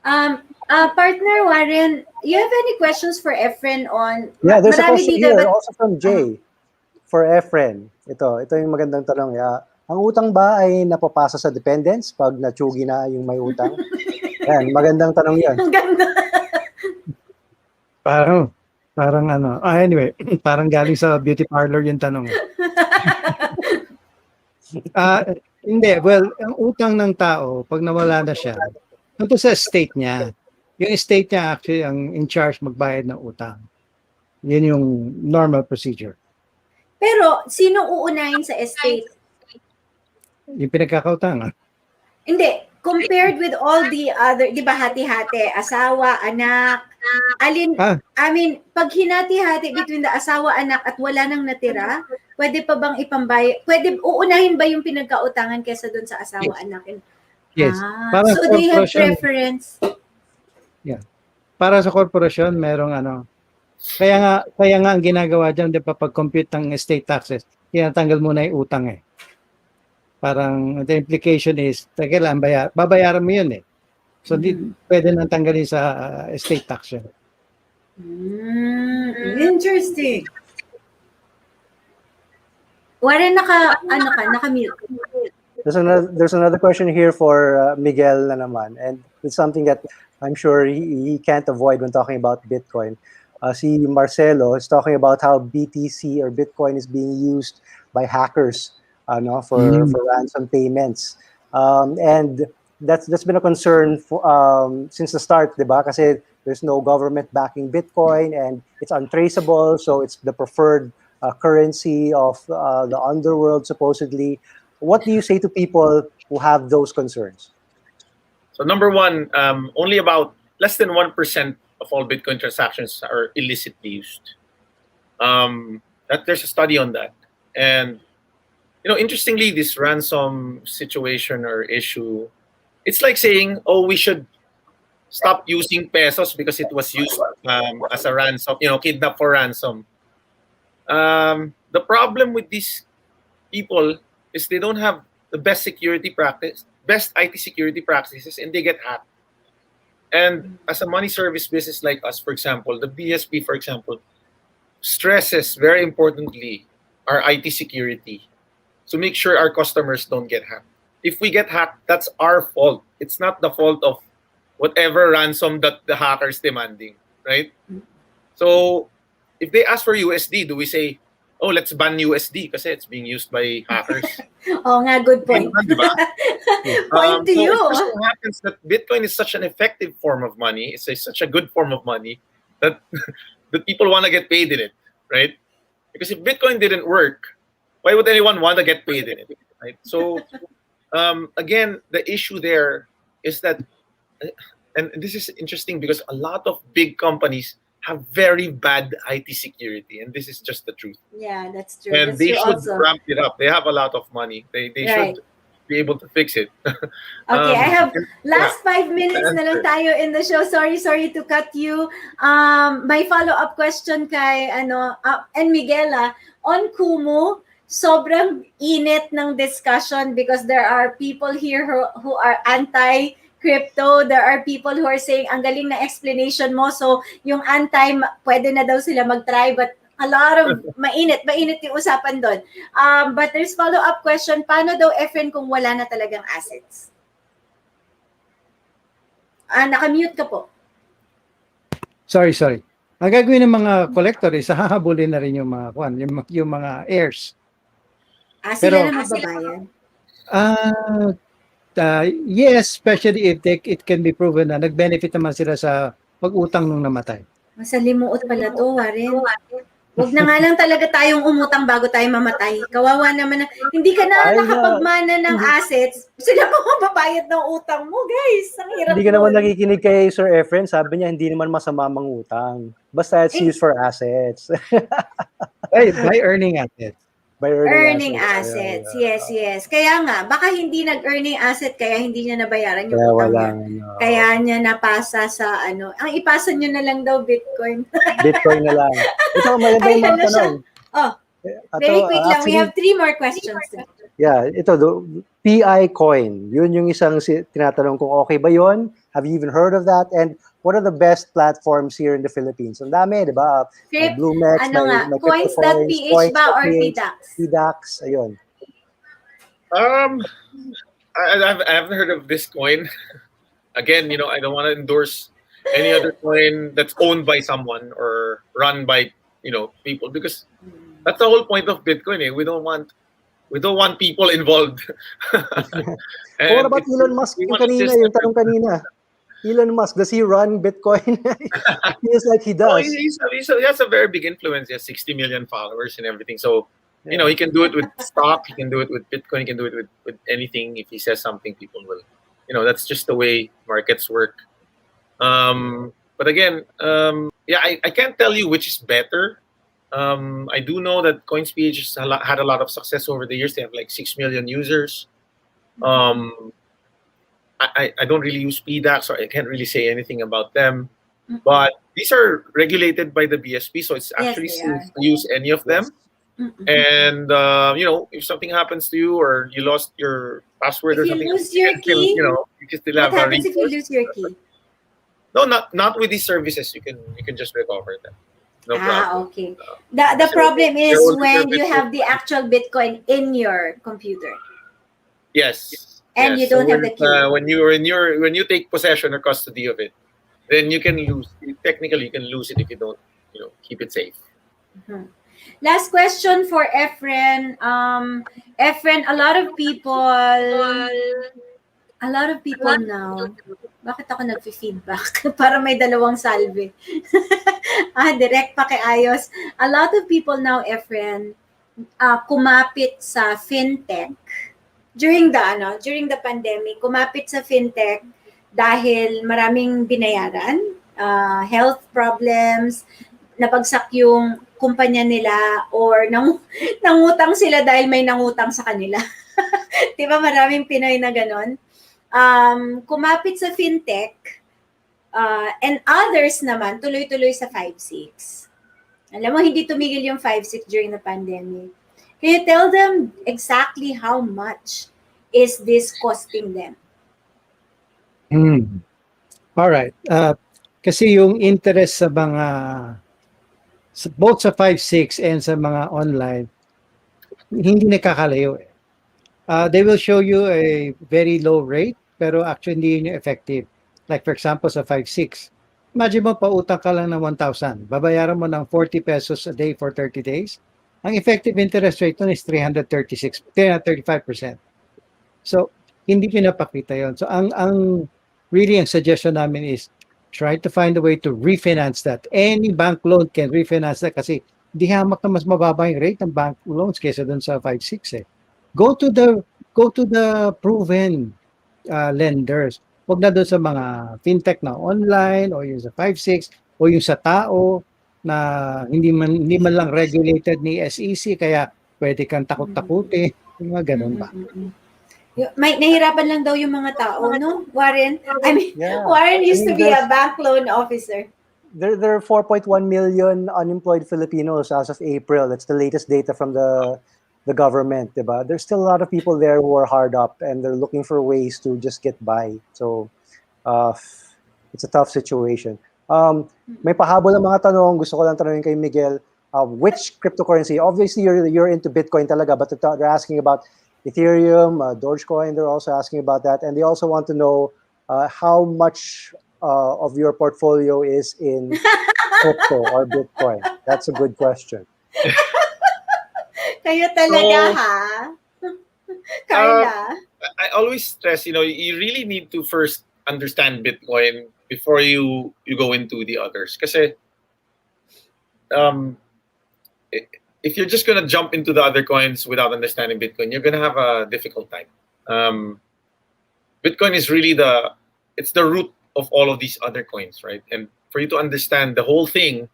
Partner Warren, you have any questions for Efren on... Yeah, there's a question here also from Jay for Efren. Ito yung magandang tanong. Ang utang ba ay napapasa sa dependents pag natsugi na yung may utang? Yan, magandang tanong yan. Ang ganda. Parang anyway, parang galing sa beauty parlor yung tanong. Hindi, ang utang ng tao, pag nawala na siya, ito sa estate niya. Yung estate niya actually ang in charge magbayad ng utang. Yun yung normal procedure. Pero, sino uunahin sa estate? Yung pinagkakautangan. Hindi. Compared with all the other, di ba, hati-hati, asawa, anak, pag hinati-hati between the asawa, anak, at wala nang natira, pwede pa bang uunahin ba yung pinagkautangan kaysa doon sa asawa, anak? Yes. So they have preference? Para sa korporasyon, merong kaya nga ang ginagawa diyan, 'di ba, pag-compute ng estate taxes, tinatanggal muna yung utang eh. Parang the implication is, teka lang, babayaran mo yun eh. So, pwede nang tanggalin sa estate tax yun. Interesting. Warren, naka-mute. There's another question here for Miguel na naman, and it's something that I'm sure he can't avoid when talking about Bitcoin. Si Marcelo is talking about how BTC or Bitcoin is being used by hackers for ransom payments. And that's been a concern since the start, diba? Kasi there's no government backing Bitcoin and it's untraceable, so it's the preferred currency of the underworld, supposedly. What do you say to people who have those concerns? So number one, only about less than 1% of all Bitcoin transactions are illicitly used. There's a study on that. And, interestingly, this ransom situation or issue, it's like saying, oh, we should stop using pesos because it was used as a ransom, kidnap for ransom. The problem with these people is they don't have the best IT security practices, and they get hacked. And as a money service business like us, for example, the BSP, for example, stresses very importantly our IT security. So make sure our customers don't get hacked. If we get hacked, that's our fault. It's not the fault of whatever ransom that the hackers demanding, right? So if they ask for USD, do we say, oh, let's ban USD kasi it's being used by hackers? Oh, nga, good point. Point to so you. It just so happens that Bitcoin is such an effective form of money. It's such a good form of money that that people want to get paid in it, right? Because if Bitcoin didn't work, why would anyone want to get paid in it, right? So again, the issue there is that, and this is interesting because a lot of big companies have very bad IT security, and this is just the truth. Yeah, that's true. And That's they true should also. ramp it up. They have a lot of money. They Right. should be able to fix it. Okay, I have last 5 minutes na lang tayo in the show. Sorry to cut you. My follow-up question kay and Miguel, on Kumu, sobrang init ng discussion because there are people here who are anti-crypto. There are people who are saying, ang galing na explanation mo. So, yung anti, pwede na daw sila mag-try, but a lot of mainit yung usapan doon. But there's follow-up question, paano daw Efren kung wala na talagang assets? Naka-mute ka po. Sorry. Ang gagawin ng mga collector is hahabulin na rin yung mga yung mga heirs. Sila na magbabayad? Yes, especially if it can be proven na nag-benefit naman sila sa pag-utang nung namatay. Masalimuot pala to, Warren. Huwag na nga lang talaga tayong umutang bago tayo mamatay. Kawawa naman hindi ka na nakapagmana ng assets. Sila pa mababayad ng utang mo, guys. Ang hirap. Hindi ka naman nakikinig kay Sir Efren. Sabi niya, hindi naman masama mangutang. Basta it's used for assets. By earning assets. By earning assets. Yes. Kaya nga, baka hindi nag-earning asset, kaya hindi niya nabayaran yung utang niya. Kaya niya napasa sa Ang ipasa niyo na lang daw Bitcoin. Bitcoin na lang. Ito, maganda yung mga tanong. Very quick lang. We have 3 more questions. Yeah, ito, PI coin. Yun yung isang tinatanong kung okay ba yun? Have you even heard of that? And what are the best platforms here in the Philippines? Ang dami, di ba? Bluemex, may coins.ph ba or PDAX? PDAX, ayun. I haven't heard of this coin. Again, I don't want to endorse any other coin that's owned by someone or run by, people, because that's the whole point of Bitcoin. We don't want people involved. What about Elon Musk? Yung tanong kanina. Elon Musk, does he run Bitcoin? Feels like he does. He has a very big influence. He has 60 million followers and everything. So, he can do it with stock. He can do it with Bitcoin. He can do it with anything. If he says something, people will. That's just the way markets work. But again, I can't tell you which is better. I do know that Coins.ph has had a lot of success over the years. They have like 6 million users. I don't really use PDAC, so I can't really say anything about them. Mhm. But these are regulated by the BSP, so it's Yes, actually they safe are. to use any of them. Mhm. And if something happens to you or you lost your password If or you something, lose you your can still, key, you can still what have a happens if you recourse. lose your key? No, not with these services. You can just recover them. No Ah, problem. okay. The Kasi problem they're is only when you services. have the actual Bitcoin in your computer Yes, and you yes. So don't have the key. when you take possession or custody of it, then you can lose. Technically, you can lose it if you don't, keep it safe. Mhm. Last question for Efren. Efren, a lot of people now, bakit ako nag-feedback? Para may dalawang salve. Direct pakiayos. A lot of people now, Efren, kumapit sa fintech during the pandemic, kumapit sa fintech dahil maraming binayaran, health problems, nabagsak yung kumpanya nila or nangutang sila dahil may nangutang sa kanila. 'Di ba maraming Pinoy na ganon? Kumapit sa fintech and others naman tuloy-tuloy sa 5-6. Alam mo, hindi tumigil yung 5-6 during the pandemic. Can you tell them exactly how much is this costing them? All right. Kasi yung interest sa mga both sa 5-6 and sa mga online, hindi nakakalayo eh. They will show you a very low rate, pero actually hindi yun yung effective. Like for example, sa 5-6, imagine mo, pautang ka lang ng 1,000. Babayaran mo ng 40 pesos a day for 30 days. Ang effective interest rate nun is 335%. So, hindi pinapakita yon. So, ang suggestion namin is try to find a way to refinance that. Any bank loan can refinance that kasi di hamak na mas mababa yung rate ng bank loans kaysa dun sa 5-6 eh. Go to the proven lenders. Huwag na doon sa mga fintech na online o yung sa 5-6 o yung sa tao na hindi man lang regulated ni SEC kaya pwede kang takot-takutin. Yung mga ganun ba? May nahirapan lang daw yung mga tao, no? Warren, Yeah. Warren used to be there's- a bank loan officer. There are 4.1 million unemployed Filipinos as of April. That's the latest data from the government, diba? There's still a lot of people there who are hard up and they're looking for ways to just get by. So, it's a tough situation. May pahabol ng mga tanong. Gusto ko lang tanongin kay Miguel, which cryptocurrency? Obviously, you're into Bitcoin talaga, but they're asking about Ethereum, Dogecoin. They're also asking about that, and they also want to know how much of your portfolio is in crypto or Bitcoin. That's a good question. Kayo talaga, So, ha? Carla? I always stress, you really need to first understand Bitcoin before you go into the others. Kasi if you're just gonna jump into the other coins without understanding Bitcoin, you're gonna have a difficult time. Bitcoin is really it's the root of all of these other coins, right? And for you to understand the whole thing,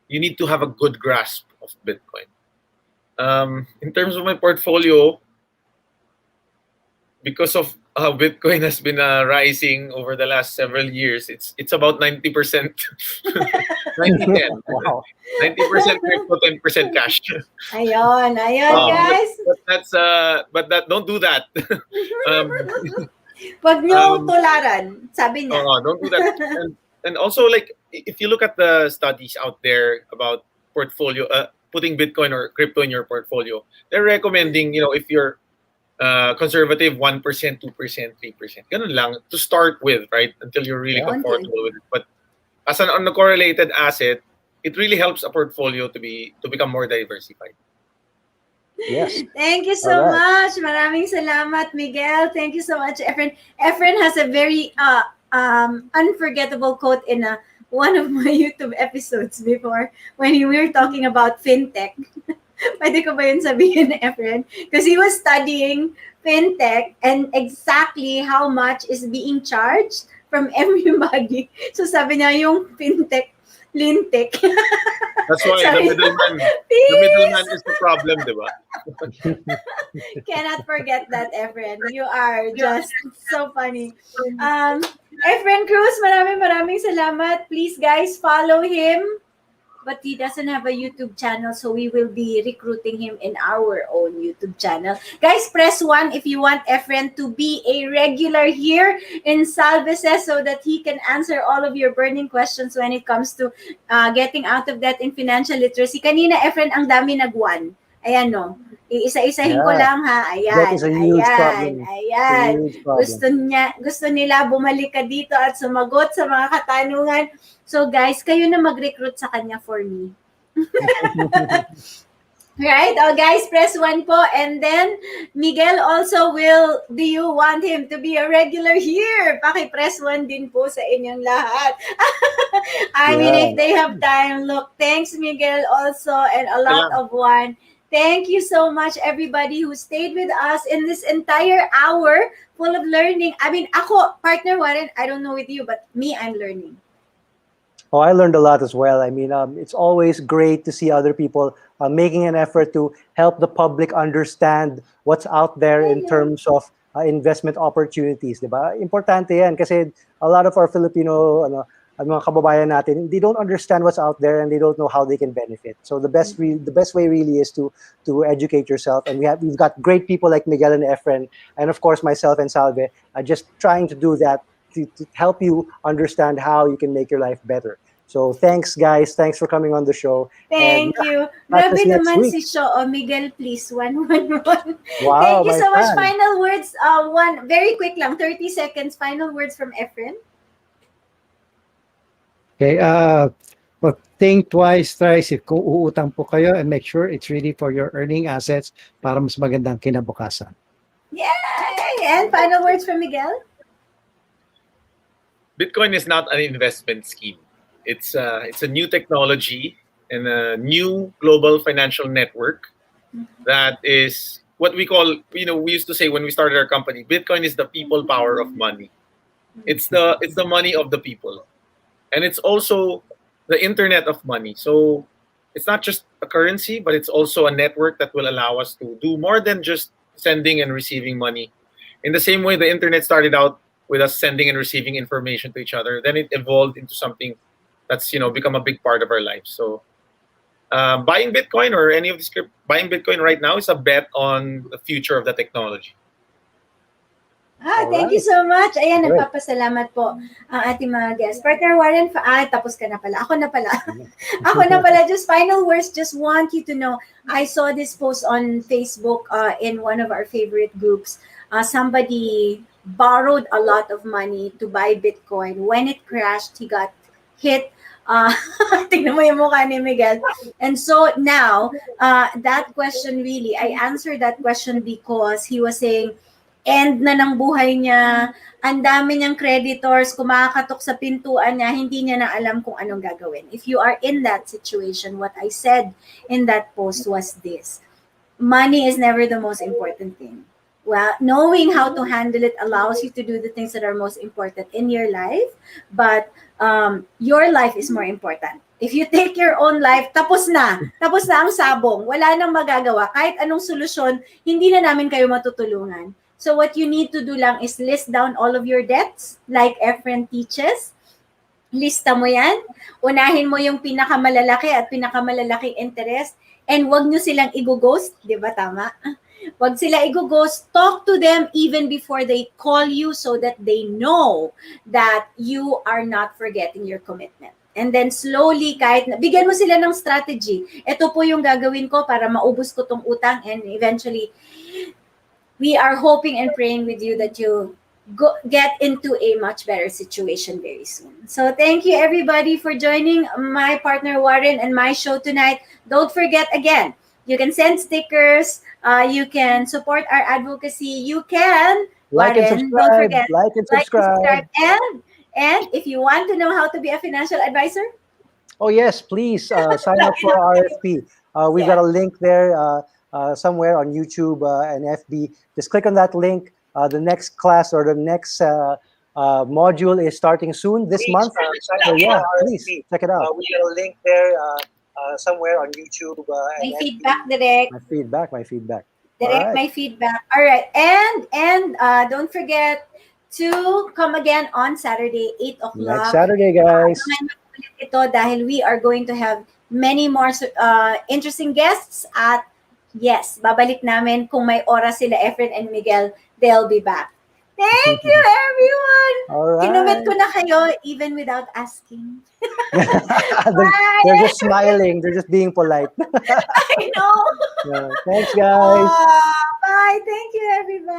you need to have a good grasp of Bitcoin. In terms of my portfolio, because of how Bitcoin has been rising over the last several years, it's about 90%, 90-10. Wow. 90% crypto, 10% cash. Ayun, guys. But don't do that. Wag niyo tularan, sabi niya. Don't do that. And also, like, if you look at the studies out there about portfolio, putting Bitcoin or crypto in your portfolio, they're recommending, if you're conservative, 1%, 2%, 3%. Ganun lang to start with, right? Until you're really comfortable with it. But as an uncorrelated asset, it really helps a portfolio to become more diversified. Yes. Thank you so much. Maraming salamat, Miguel. Thank you so much, Efren. Efren has a very unforgettable quote in one of my YouTube episodes before when we were talking about fintech. Pwede ko ba yun sabihin, Efren? Because he was studying fintech and exactly how much is being charged from everybody. So sabi niya, yung fintech Lintik. That's why Sorry. the middleman is the problem, diba? Cannot forget that, Efren. You are just so funny. Efren Cruz, maraming salamat. Please, guys, follow him. But he doesn't have a YouTube channel, so we will be recruiting him in our own YouTube channel. Guys, press 1 if you want Efren to be a regular here in Salve Says so that he can answer all of your burning questions when it comes to getting out of debt in financial literacy. Kanina, Efren, ang dami nag-1. Ayan, no? Iisa-isahin ko lang, ha? That is a huge problem. Ayan. Huge problem. Gusto nila bumalik ka dito at sumagot sa mga katanungan. So guys, kayo na mag-recruit sa kanya for me. Right? Oh, guys, press 1 po. And then, Miguel also do you want him to be a regular here? Paki-press 1 din po sa inyong lahat. I mean, if they have time, look, thanks Miguel also, and a lot of 1. Thank you so much, everybody who stayed with us in this entire hour full of learning. I mean, ako, partner Warren, I don't know with you, but me, I'm learning. Oh, I learned a lot as well. I mean, it's always great to see other people making an effort to help the public understand what's out there in terms of investment opportunities, diba? Importante yan kasi a lot of our Filipino mga kababayan natin, they don't understand what's out there and they don't know how they can benefit. So the best way really is to educate yourself. And we've got great people like Miguel and Efren, and of course myself and Salve, just trying to do that to help you understand how you can make your life better. So thanks, guys. Thanks for coming on the show. Thank you. Grabe naman si Sho. Miguel, please. 1. Wow, thank you so much. Final words. Very quick lang. 30 seconds. Final words from Efren. Okay. Well, think twice, thrice if kung uutang po kayo, and make sure it's really for your earning assets para mas magandang kinabukasan. Yay! And final words from Miguel? Bitcoin is not an investment scheme. It's a new technology and a new global financial network that is what we call, we used to say when we started our company, Bitcoin is the people power of money. It's the money of the people. And it's also the internet of money. So it's not just a currency, but it's also a network that will allow us to do more than just sending and receiving money. In the same way the internet started out with us sending and receiving information to each other, then it evolved into something that's become a big part of our lives. So buying Bitcoin or any of this buying Bitcoin right now is a bet on the future of the technology. Thank you so much. Ayan, nagpapasalamat po ang ating mga guests. Partner Warren, tapos ka na pala. Ako na pala. Just final words, just want you to know, I saw this post on Facebook in one of our favorite groups. Somebody borrowed a lot of money to buy Bitcoin. When it crashed, he got hit. Tingnan mo yung mukha ni Miguel. And so now, that question really, I answered that question because he was saying, end na ng buhay niya, ang dami niyang creditors, kumakatok sa pintuan niya, hindi niya na alam kung anong gagawin. If you are in that situation, what I said in that post was this: money is never the most important thing. Well, knowing how to handle it allows you to do the things that are most important in your life, but your life is more important. If you take your own life, tapos na ang sabong, wala nang magagawa. Kahit anong solusyon, hindi na namin kayo matutulungan. So what you need to do lang is list down all of your debts, like Efren teaches. Lista mo yan. Unahin mo yung pinakamalalaki at pinakamalalaking interest. And wag nyo silang i-ghost, di ba tama? Wag sila i-ghost. Talk to them even before they call you so that they know that you are not forgetting your commitment. And then slowly, bigyan mo sila ng strategy. Ito po yung gagawin ko para maubos ko tong utang, and eventually, we are hoping and praying with you that you get into a much better situation very soon. So thank you everybody for joining my partner Warren and my show tonight. Don't forget again, you can send stickers, you can support our advocacy, you can like Warren, and subscribe, don't forget, like and subscribe. And if you want to know how to be a financial advisor, oh yes, please sign up for RFP. We've got a link there. Somewhere on YouTube and FB. Just click on that link. The next class or the next module is starting soon this month. So yeah, please check it out. We will link there somewhere on YouTube. My and feedback, Direk. My feedback. Direct Alright. my feedback. All right. And don't forget to come again on Saturday, 8 o'clock. Next Saturday, guys. Abangan niyo ulit ito dahil we are going to have many more interesting guests at yes, babalik namin kung may oras sila Efren and Miguel, they'll be back. Thank you, everyone! Alright. Kinumit ko na kayo even without asking. They're just smiling. They're just being polite. I know! Yeah. Thanks, guys. Bye! Thank you, everybody!